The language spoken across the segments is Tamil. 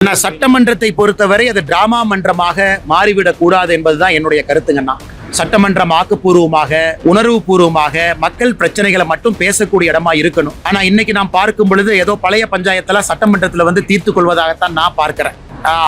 சட்டமன்றத்தை பொறுத்தவரை அது டிராமா மன்றமாக மாறிவிடக் கூடாது என்பதுதான் என்னுடைய கருத்துங்கண்ணா. சட்டமன்றம் ஆக்கப்பூர்வமாக உணர்வு பூர்வமாக மக்கள் பிரச்சனைகளை மட்டும் பேசக்கூடிய இடமா இருக்கணும். ஆனா இன்னைக்கு நாம் பார்க்கும் பொழுது ஏதோ பழைய பஞ்சாயத்துல சட்டமன்றத்துல தீர்த்து கொள்வதாகத்தான் நான் பார்க்கிறேன்.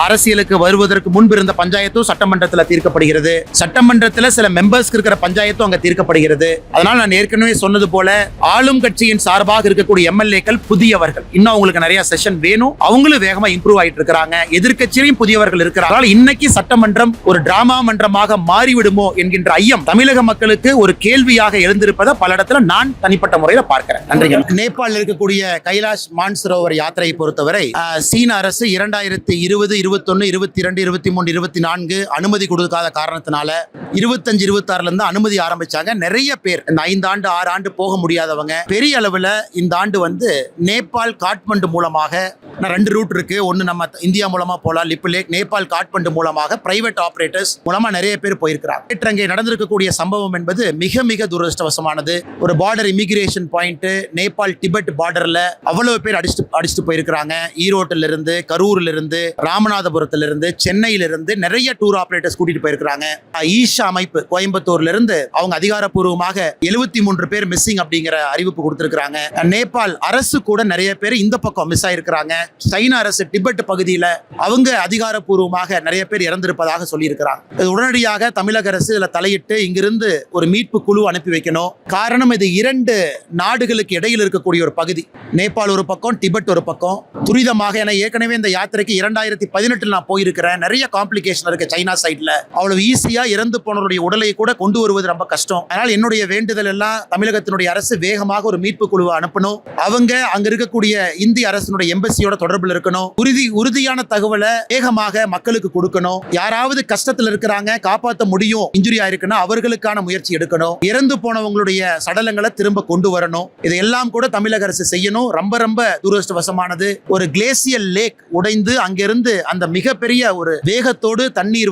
அரசியலுக்கு வருவதற்கு முன்பு இருந்த பஞ்சாயத்தும் சட்டமன்றத்தில் தீர்க்கப்படுகிறது. சட்டமன்றத்தில் சில மெம்பர்ஸ்க்கு இருக்கிற பஞ்சாயத்தும் அங்க தீர்க்கப்படுகிறது. அதனால நான் ஏற்கனவே சொன்னது போல ஆளும் கட்சியின் சார்பாக இருக்கக்கூடிய எம்எல்ஏக்கள் புதியவர்கள், இன்னும் அவங்களுக்கு நிறைய செஷன் வேணும். அவங்களும் வேகமா இம்ப்ரூவ் ஆயிட்டு இருக்காங்க. எதிர்க்கட்சியிலும் புதியவர்கள் இருக்கிறாங்க. இன்னைக்கு சட்டமன்றம் ஒரு டிராமா மன்றமாக மாறிவிடுமோ என்கின்ற ஐயம் தமிழக மக்களுக்கு ஒரு கேள்வியாக எழுந்திருப்பதை பல இடத்துல நான் தனிப்பட்ட முறையில் பார்க்கிறேன். நன்றி. நேபாளில் இருக்கக்கூடிய கைலாஷ் மான்சரோவர் யாத்திரையை பொறுத்தவரை சீன அரசு 2020, 21, 22, 23, 24 அனுமதி கொடுக்காத காரணத்தினால 25, 26 இருந்து அனுமதி ஆரம்பிச்சாங்க. நிறைய பேர் இந்த 5 ஆண்டு 6 ஆண்டு போக முடியாதவங்க பெரிய அளவுல இந்த ஆண்டு நேபாள் காட்மண்டு மூலமாக 2 ரூட் இருக்கு. ஒன்னு நம்ம இந்தியா மூலமா போலாம், லிப் லேக், நேபாள் காட்மண்டு மூலமாக பிரைவேட் ஆபரேட்டர்ஸ் மூலமா நிறைய பேர் போயிருக்கிறாங்க. அங்கே நடந்திருக்கக்கூடிய சம்பவம் என்பது மிக மிக துரதிருஷ்டவசமானது. ஒரு border immigration point Nepal Tibet பார்டர்ல அவ்வளவு பேர் அடிச்சுட்டு போயிருக்கிறாங்க. ஈரோட்டில இருந்து, கரூர்ல இருந்து, ராமநாதபுரத்திலிருந்து, சென்னையிலிருந்து நிறைய டூர் ஆபரேட்டர்ஸ் கூட்டிட்டு போயிருக்காங்க. ஈஷா அமைப்பு கோயம்புத்தூர்ல இருந்து அவங்க அதிகாரப்பூர்வமாக 73 பேர் மிஸ்ஸிங் அப்படிங்கிற அறிவிப்பு கொடுத்திருக்காங்க. நேபாள் அரசு கூட நிறைய பேர் இந்த பக்கம் மிஸ் ஆயிருக்கிறாங்க. சைனா அரசு டிபெட் பகுதியில் அவங்க அதிகாரப்பூர்வமாக நிறைய பேர் இறந்திருப்பதாக சொல்லியிருக்கிறாங்க. உடனடியாக தமிழக அரசு இதுல தலையிட்டு இங்கிருந்து ஒரு மீட்பு குழு அனுப்பி வைக்கணும். காரணம் இது 2 நாடுகளுக்கு இடையில் இருக்கக்கூடிய ஒரு பகுதி. நேபாள் ஒரு பக்கம், டிபெட் ஒரு பக்கம். துரிதமாக என ஏற்கனவே இந்த யாத்திரைக்கு 2018 நான் போயிருக்கிறேன். நிறைய காம்ப்ளிகேஷன் இருக்கு சைனா சைட்ல. அவ்வளவு ஈஸியா இறந்து போனவருடைய உடலை கூட கொண்டு வருவது ரொம்ப கஷ்டம். அதனால் என்னுடைய வேண்டுதல் எல்லாம் தமிழகத்தினுடைய அரசு வேகமாக ஒரு மீட்பு குழுவை அனுப்பணும். அவங்க அங்க இருக்கக்கூடிய இந்திய அரசினுடைய எம்பசியோட தொடர்பில் இருக்கணும். உறுதியான தகவலை வேகமாக மக்களுக்கு கொடுக்கணும். யாராவது கஷ்டத்தில் இருக்கிறாங்க, காப்பாற்ற முடியும், இன்ஜுரி ஆயிருக்குன்னா அவர்களுக்கான முயற்சி எடுக்கணும். இறந்து போனவங்களுடைய சடலங்களை திரும்ப கொண்டு வரணும். இதையெல்லாம் கூட தமிழக அரசு செய்யணும். ரொம்ப ரொம்ப துரதிருஷ்டவசமானது. ஒரு கிளேசியல் லேக் உடைந்து அங்கிருந்து அந்த மிகப்பெரிய ஒரு வேகத்தோடு தண்ணீர்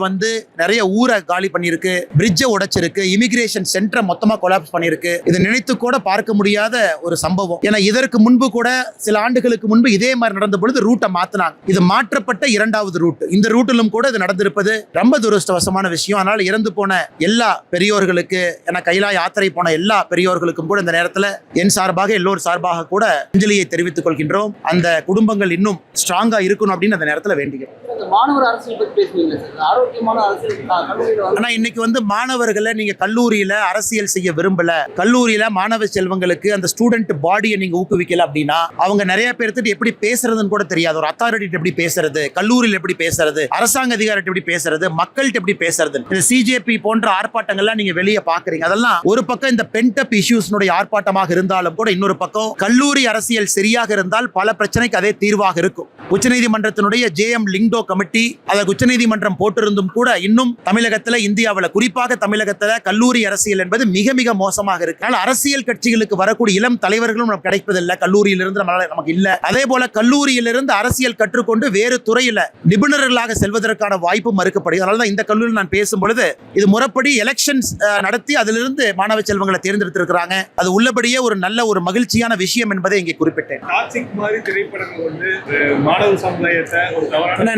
நிறைய ஊரை காலி பண்ணிருக்கு, பிரிட்ஜை உடைச்சிருக்கு, இமிகிரேஷன் சென்டரை மொத்தமா கொலாப்ஸ் பண்ணிருக்கு. இதை நினைத்து கூட பார்க்க முடியாத ஒரு சம்பவம். ஏன்னா இதற்கு முன்பு கூட சில ஆண்டுகளுக்கு முன்பு இதே மாதிரி நடந்த பொழுது ரூட்டை மாத்தினாங்க. இது மாற்றப்பட்ட 2வது ரூட். இந்த ரூட்டிலும் கூட இது நடந்திருப்பது ரொம்ப துரதிருஷ்டவசமான விஷயம். அதனால இறந்து போன எல்லா பெரியோர்களுக்கு, என கைலா யாத்திரை போன எல்லா பெரியோர்களுக்கும் கூட இந்த நேரத்தில் என் சார்பாக எல்லோரும் சார்பாக கூட அஞ்சலியை தெரிவித்துக் கொள்கின்றோம். அந்த குடும்பங்கள் இன்னும் ஸ்ட்ராங்கா இருக்கணும் அப்படின்னு அந்த நேரத்தில் வேண்டிக்கிறோம். இன்னைக்கு மாணவர்களை நீங்க கல்லூரியில அரசியல் செய்ய விரும்பல, கல்லூரியில மாணவ செல்வங்களுக்கு அந்த ஸ்டூடெண்ட் பாடியை நீங்க ஊக்குவிக்கல அப்படின்னா அவங்க நிறைய பேருக்கு எப்படி பேசுறதுன்னு கூட தெரியாது. ஒரு அத்தாரிட்டி எப்படி பேசுறது, கல்லூரியில் எப்படி பேசுறது, அரசாங்க அதிகாரிட்ட எப்படி பேசுறது, மக்கள்கிட்ட எப்படி பேசுறது. இந்த சிஜேபி போன்ற ஆர்ப்பாட்டங்கள்லாம் நீங்க வெளியே பாக்குறீங்க. அதெல்லாம் ஒரு பக்கம் இந்த பென்டப் இஷ்யூஸ்னுடைய ஆர்ப்பாட்டமாக இருந்தாலும் கூட இன்னொரு பக்கம் கல்லூரி அரசியல் சரியாக இருந்தால் பல பிரச்சனைக்கு அதே தீர்வாக இருக்கும். உச்சநீதிமன்றத்தினுடைய ஜேஎம் லிங்டோ கமிட்டி அதை உச்சநீதிமன்றம் போட்டிருந்தும் கூட இன்னும் தமிழகத்தில், இந்தியாவில் குறிப்பாக தமிழகத்தில் கல்லூரி அரசியல் என்பது மிக மிக மோசமாக இருக்கு. அரசியல் கட்சிகளுக்கு வரக்கூடிய இளம் தலைவர்களும் நமக்கு கிடைப்பதில்லை. கல்லூரியிலிருந்து நமக்கு இல்ல. அதே போல கல்லூரியிலிருந்து அரசியல் கற்றுக்கொண்டு வேறு துறையில நிபுணர்களாக செல்வதற்கான வாய்ப்பு மறுக்கப்படுகிறது. அதனாலதான் இந்த கல்லூரியில் நான் பேசும் பொழுது இது முறைப்படி எலெக்ஷன்ஸ் நடத்தி அதிலிருந்து மாணவ செல்வங்களை தேர்ந்தெடுத்திருக்கிறாங்க. அது உள்ளபடியே ஒரு நல்ல ஒரு மகிழ்ச்சியான விஷயம் என்பதை இங்கே குறிப்பிட்டேன்.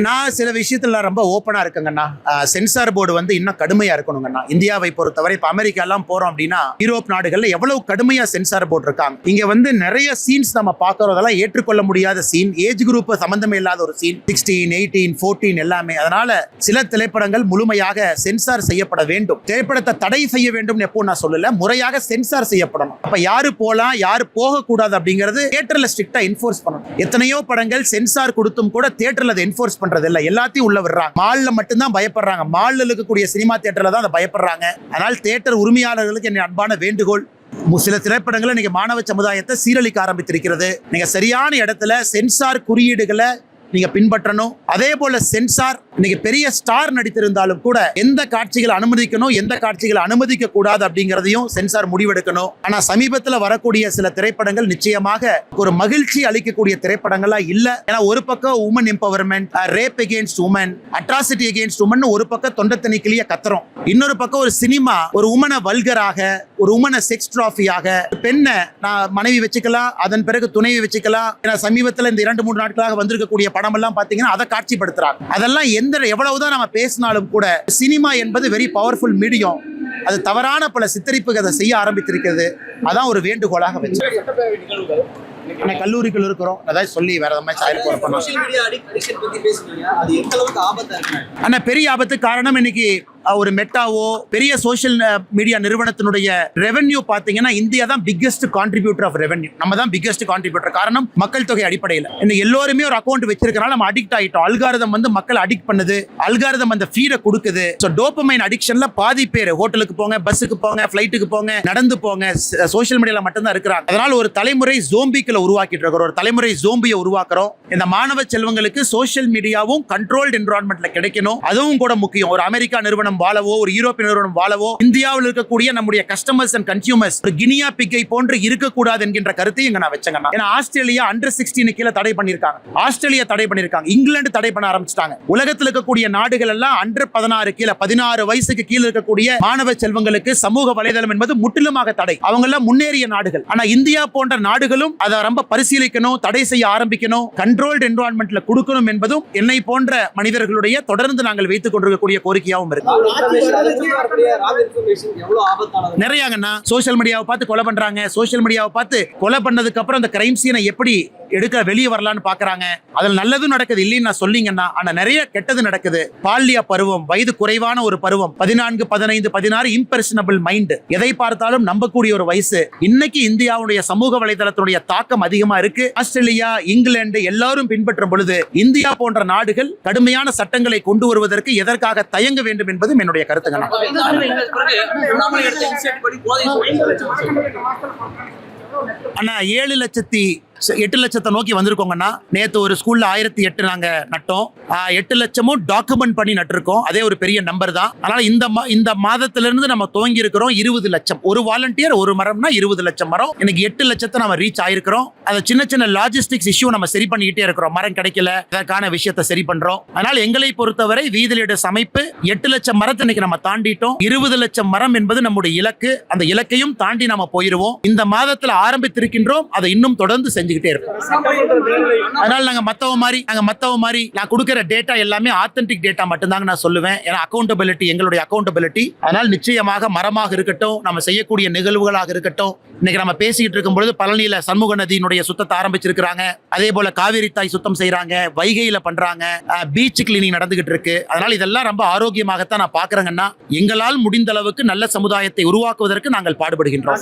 நான் சில விஷயத்துல ரொம்ப ஓப்பனா இருக்குங்கண்ணா. சென்சார் போர்டு இன்னும் கடுமையா இருக்கணுங்கண்ணா. இந்தியாவை பொறுத்தவரை இப்ப அமெரிக்கா எல்லாம் போறோம் அப்படின்னா யூரோப் நாடுகள்ல எவ்வளவு கடுமையா சென்சார் போர்டு இருக்காங்க. இங்க நிறைய சீன்ஸ் நம்ம பார்க்கறதெல்லாம் ஏற்றுக்கொள்ள முடியாத சீன், ஏஜ் குரூப் சம்பந்தமே இல்லாத ஒரு சீன், 16, 18, 14 எல்லாமே. அதனால சில திரைப்படங்கள் முழுமையாக சென்சார் செய்யப்பட வேண்டும். திரைப்படத்தை தடை செய்ய வேண்டும் எப்போ நான் சொல்லல, முறையாக சென்சார் செய்யப்படணும். அப்ப யாரு போலாம், யாரு போக கூடாது அப்படிங்கிறது தியேட்டர்ல ஸ்ட்ரிக்ட்டா என்ஃபோர்ஸ் பண்ணணும். எத்தனையோ படங்கள் சென்சார் கொடுத்தும் கூட தியேட்டர்ல அதை என்ஃபோர்ஸ் பண்றது இல்ல, எல்லாத்தையும் உள்ள விடுறாங்க. மால்ல மட்டும்தான் பயப்படுறாங்க. மால்ல இருக்கக்கூடிய சினிமா தியேட்டர்ல தான் அதை பயப்படுறாங்க. அதனால் தியேட்டர் உரிமையாளர்களுக்கு என் அன்பான வேண்டுகோள், சில திரைப்படங்களை நீங்க மாணவ சமுதாயத்தை சீரழிக்க ஆரம்பித்திருக்கிறது. நீங்க சரியான இடத்துல சென்சார் குறியீடுகளை நீங்க பின்பற்றணும். அதே போல சென்சார் இன்னைக்கு பெரிய ஸ்டார் நடித்திருந்தாலும் கூட எந்த காட்சிகளை அனுமதிக்கணும், எந்த காட்சிகளை அனுமதிக்க கூடாது அப்படிங்கிறதையும் சென்சார் முடிவெடுக்கணும். ஆனா சமீபத்தில் வரக்கூடிய சில திரைப்படங்கள் நிச்சயமாக ஒரு மகிழ்ச்சி அளிக்கக்கூடிய திரைப்படங்களா இல்ல. ஏன்னா ஒரு பக்கம் women empowerment, rape against women, atrocity against women ஒரு பக்கம் தொண்டை தண்ணிக்கிலேயே கத்துறோம். இன்னொரு பக்கம் ஒரு சினிமா ஒரு உமனை வல்கராக, ஒரு உமனை செக்ஸ் டிராஃபியாக, பெண்ணை நான் மனைவி வச்சுக்கலாம், அதன் பிறகு துணைவி வச்சுக்கலாம். ஏன்னா சமீபத்தில் இந்த 2-3 நாட்களாக வந்திருக்கக்கூடிய படம் எல்லாம் பாத்தீங்கன்னா அதை காட்சிப்படுத்துறாங்க. அதெல்லாம் எவ்வளவுதான் நம்ம பேசினாலும் கூட சினிமா என்பது வெரி பவர்ஃபுல் மீடியம். அது தவறான பல சித்தரிப்புகளை செய்ய ஆரம்பித்திருக்கிறது. அதான் ஒரு வேண்டுகோளாக வச்சு கல்லூரிகள் இருக்கிறோம். அதாவது சொல்லி வேற பெரிய ஆபத்து. காரணம் இன்னைக்கு ஒரு மெட்டாவோ பெரிய சோஷியல் மீடியா நிறுவனத்தினுடைய ரெவென்யூ பாத்தீங்கன்னா இந்தியா தான் பிக்கெஸ்ட் கான்ட்ரிபியூட்டர் ஆஃப் ரெவென்யூ. நம்ம தான் பிக்கெஸ்ட் கான்ட்ரிபியூட்டர். காரணம் மக்கள் தொகை அடிப்படையில் இன்னைக்கு எல்லோருமே ஒரு அக்கௌண்ட் வச்சிருக்கனால நம்ம அடிக்ட் ஆயிட்டோம். அல்காரிதம் வந்து மக்கள் அடிக்ட் பண்ணுது. அல்காரிதம் அந்த ஃபீட கொடுக்குது. சோ டோபமைன் அடிக்ஷன்ல பாதி பேர் ஹோட்டலுக்கு போங்க, பஸ்ஸுக்கு போங்க, ஃபிளைட்டுக்கு போங்க, நடந்து போங்க, சோஷியல் மீடியால மட்டும் தான் இருக்கிறாங்க. அதனால ஒரு தலைமுறை ஜோம்பிக்களை உருவாக்கிட்டு இருக்கிறோம். ஒரு தலைமுறை ஜோம்பியை உருவாக்குறோம். இந்த மாணவ செல்வங்களுக்கு சோஷியல் மீடியாவும் கண்ட்ரோல்டு என்விரான்மெண்ட்ல கிடைக்கணும். அதுவும் கூட முக்கியம். ஒரு அமெரிக்கா நிறுவனம் வாழவோ, ஒரு யூரோப்பிய நிறுவனம் வாழவோ, இந்தியாவில் இருக்கக்கூடிய நம்முடைய கஸ்டமர்ஸ் அண்ட் கன்சியூமர்ஸ் ஒரு கினியா பிக்கை போன்று இருக்கக்கூடாது என்கின்ற கருத்தை இங்க நான் வச்சேங்க. ஏன்னா ஆஸ்திரேலியா அண்டர் 16 கீழே தடை பண்ணிருக்காங்க. ஆஸ்திரேலியா தடை பண்ணிருக்காங்க. இங்கிலாந்து தடை பண்ண ஆரம்பிச்சிட்டாங்க. உலகத்தில் இருக்கக்கூடிய நாடுகள் எல்லாம் அண்டர் 16 கீழே 16 வயசுக்கு கீழே இருக்கக்கூடிய மாணவ செல்வங்களுக்கு சமூக வலைதளம் என்பது முற்றிலுமாக தடை. அவங்க எல்லாம் முன்னேறிய நாடுகள். ஆனா இந்தியா போன்ற நாடுகளும் அதை ரொம்ப பரிசீலிக்கணும், தடை செய்ய ஆரம்பிக்கணும், கண்ட்ரோல்டு என்விரான்மெண்ட்ல கொடுக்கணும் என்பதும் என்னை போன்ற மனிதர்களுடைய தொடர்ந்து நாங்கள் வைத்துக் கொண்டிருக்கக்கூடிய கோரிக்கையாகவும் இருக்கு. நிறையங்கண்ணா சோஷியல் மீடியாவை பார்த்து கொலை பண்றாங்க. சோஷியல் மீடியாவை பார்த்து கொலை பண்ணதுக்கு அப்புறம் அந்த கிரைம் சீனை எப்படி எடுக்க வெளியே வரலான்னு பாக்குறாங்க. அதில் நல்லதும் நடக்குது இல்லைன்னு நான் சொல்லிங்கன்னா. ஆனா நிறைய கெட்டது நடக்குது. பால்லியா பருவம், வயது குறைவான ஒரு பருவம், 14, 15, 16 இம்பர்சனபிள் மைண்ட், எதை பார்த்தாலும் நம்பக்கூடிய ஒரு வயசு. இன்னைக்கு இந்தியாவுடைய சமூக வலைதளத்துடைய தாக்கம் அதிகமா இருக்கு. ஆஸ்திரேலியா, இங்கிலாந்து எல்லாரும் பின்பற்றும் பொழுது இந்தியா போன்ற நாடுகள் கடுமையான சட்டங்களை கொண்டு வருவதற்கு எதற்காக தயங்க வேண்டும் என்பதும் என்னுடைய கருத்துங்க. அண்ணா 7 லட்சத்தை நோக்கி வந்திருக்கோங்கண்ணா. நேத்து ஒரு ஸ்கூல்ல 1008 நாங்க நட்டோம். 8 லட்சமும் டாக்குமெண்ட் பண்ணி நட்டிருக்கோம். அதே ஒரு பெரிய நம்பர் தான். அதனால இந்த மாதத்திலிருந்து நம்ம துவங்கி இருக்கிறோம் 20 லட்சம். ஒரு வாலண்டியர் ஒரு மரம்னா 20 லட்சம் மரம். எனக்கு 8 லட்சத்தை நம்ம ரீச் ஆயிருக்கிறோம். அதை சின்ன சின்ன லாஜிஸ்டிக்ஸ் இஷ்யூ நம்ம சரி பண்ணிக்கிட்டே இருக்கிறோம். மரம் கிடைக்கல, அதற்கான விஷயத்தை சரி பண்றோம். அதனால எங்களை பொறுத்தவரை வீதிலிட அமைப்பு 8 லட்சம் மரத்தை இன்னைக்கு நம்ம தாண்டிட்டோம். 20 லட்சம் மரம் என்பது நம்முடைய இலக்கு. அந்த இலக்கையும் தாண்டி நம்ம போயிருவோம். இந்த மாதத்தில் ஆரம்பித்திருக்கின்றோம். அதை இன்னும் தொடர்ந்து செஞ்சுக்கிட்டே இருக்கும். அதனால நாங்க மத்தவ மாதிரி நான் கொடுக்கிற டேட்டா எல்லாமே ஆத்தென்டிக் டேட்டா மட்டும்தாங்க நான் சொல்லுவேன். ஏன்னா அக்கௌண்டபிலிட்டி எங்களுடைய அக்கௌண்டபிலிட்டி. அதனால் நிச்சயமாக மரமாக இருக்கட்டும், நம்ம செய்யக்கூடிய நிகழ்வுகளாக இருக்கட்டும். இன்னைக்கு நம்ம பேசிட்டு இருக்கும் பொழுது பழனியில சண்முக நதியினுடைய சுத்தத்தை ஆரம்பிச்சிருக்காங்க. அதே போல காவிரி தாய் சுத்தம் செய்யறாங்க, வைகையில பண்றாங்க, பீச் கிளீனிங் நடந்துகிட்டு இருக்கு. அதனால இதெல்லாம் ரொம்ப ஆரோக்கியமாகத்தான் நான் பாக்குறேங்கன்னா, எங்களால் முடிந்த அளவுக்கு நல்ல சமுதாயத்தை உருவாக்குவதற்கு நாங்கள் பாடுபடுகின்றோம்.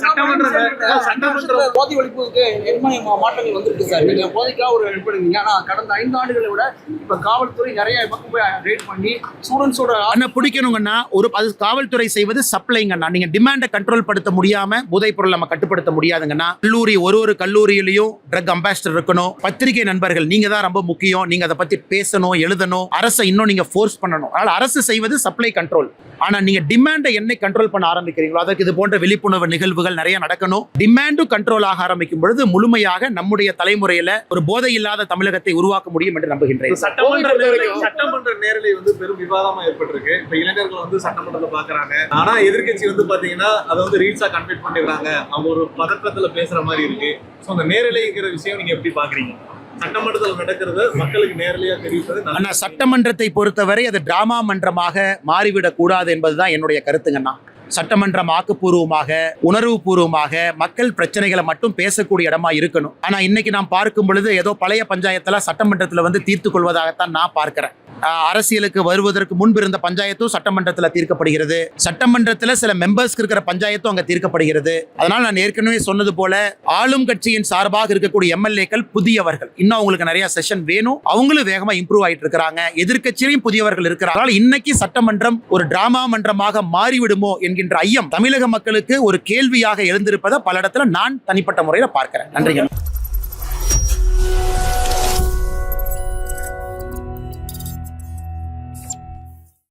மாற்றங்கள் வந்திருக்கு சார். நீங்க போதைக்காக ஒரு எடுப்பீங்க. ஆனா கடந்த 5 ஆண்டுகளை விட இப்ப காவல்துறை நிறைய பக்கம் போய் ரேட் பண்ணி ஸ்டூடெண்ட்ஸோட பிடிக்கணுங்கன்னா அது காவல்துறை செய்வது சப்ளைங்கண்ணா. நீங்க டிமாண்டை கண்ட்ரோல் படுத்த முடியாம போதைப் பொருள் நம்ம கட்டுப்படுத்த முடியாதுங்கன்னா. கல்லூரி ஒரு கல்லூரியிலையும் ட்ரக் அம்பாசிடர் இருக்கணும். பத்திரிகை நண்பர்கள் நீங்க தான் ரொம்ப முக்கியம். நீங்க அதை பத்தி பேசணும், எழுதணும். அரசை இன்னும் நீங்க ஃபோர்ஸ் பண்ணணும். அதனால அரசு செய்வது சப்ளை கண்ட்ரோல். ஆனா நீங்க டிமாண்டை என்னை கண்ட்ரோல் பண்ண ஆரம்பிக்கிறீங்களோ அதற்கு இது போன்ற விழிப்புணர்வு நிகழ்வுகள் நிறைய நடக்கணும். டிமாண்டும் கண்ட்ரோல் ஆக ஆரம்பிக்கும் பொழுது முழுமையாக நம்முடைய தலைமுறையில ஒரு போதை இல்லாத தமிழகத்தை உருவாக்க முடியும் என்று நம்புகின்றேன். சட்டமன்ற நேரலை வந்து பெரும் விவாதமா ஏற்பட்டிருக்கு. இப்ப இளைஞர்கள் சட்டமன்றத்தை பாக்குறாங்க. ஆனா எதிர்கட்சி பாத்தீங்கன்னா அதை ரீல்ஸா கன்வெர்ட் பண்ணிடுறாங்க. அவங்க ஒரு பதற்றத்துல பேசுற மாதிரி இருக்கு. அந்த நேரலைங்கிற விஷயம் நீங்க எப்படி பாக்குறீங்க? சட்டமன்றத்தில் நடக்கிறது மக்களுக்கு நேரலையா தெரிவிப்பது. சட்டமன்றத்தை பொறுத்தவரை அது டிராமா மன்றமாக மாறிவிடக் கூடாது என்பதுதான் என்னுடைய கருத்துங்கண்ணா. சட்டமன்றம் ஆக்கப்பூர்வமாக, உணர்வு பூர்வமாக மக்கள் பிரச்சனைகளை மட்டும் பேசக்கூடிய இடமா இருக்கணும். ஆனா இன்னைக்கு நாம் பார்க்கும் பொழுது ஏதோ பழைய பஞ்சாயத்துல சட்டமன்றத்துல தீர்த்து கொள்வதாகத்தான் நான் பார்க்கிறேன். அரசியலுக்கு வருவதற்கு முன்பு இருந்த பஞ்சாயத்தும் சட்டமன்றத்தில் தீர்க்கப்படுகிறது. சட்டமன்றத்தில் சில மெம்பர்ஸ்க்கு இருக்கிற பஞ்சாயத்தும் அங்க தீர்க்கப்படுகிறது. அதனால நான் ஏற்கனவே சொன்னது போல ஆளும் கட்சியின் சார்பாக இருக்கக்கூடிய எம்எல்ஏக்கள் புதியவர்கள். இன்னும் அவங்களுக்கு நிறைய செஷன் வேணும். அவங்களும் வேகமா இம்ப்ரூவ் ஆயிட்டு இருக்காங்க. எதிர்கட்சியிலும் புதியவர்கள் இருக்கிறார்கள். இன்னைக்கு சட்டமன்றம் ஒரு டிராமா மன்றமாக மாறிவிடுமோ என்கின்ற ஐயம் தமிழக மக்களுக்கு ஒரு கேள்வியாக எழுந்திருப்பதை பல இடத்துல நான் தனிப்பட்ட முறையில் பார்க்கிறேன். நன்றிகள்.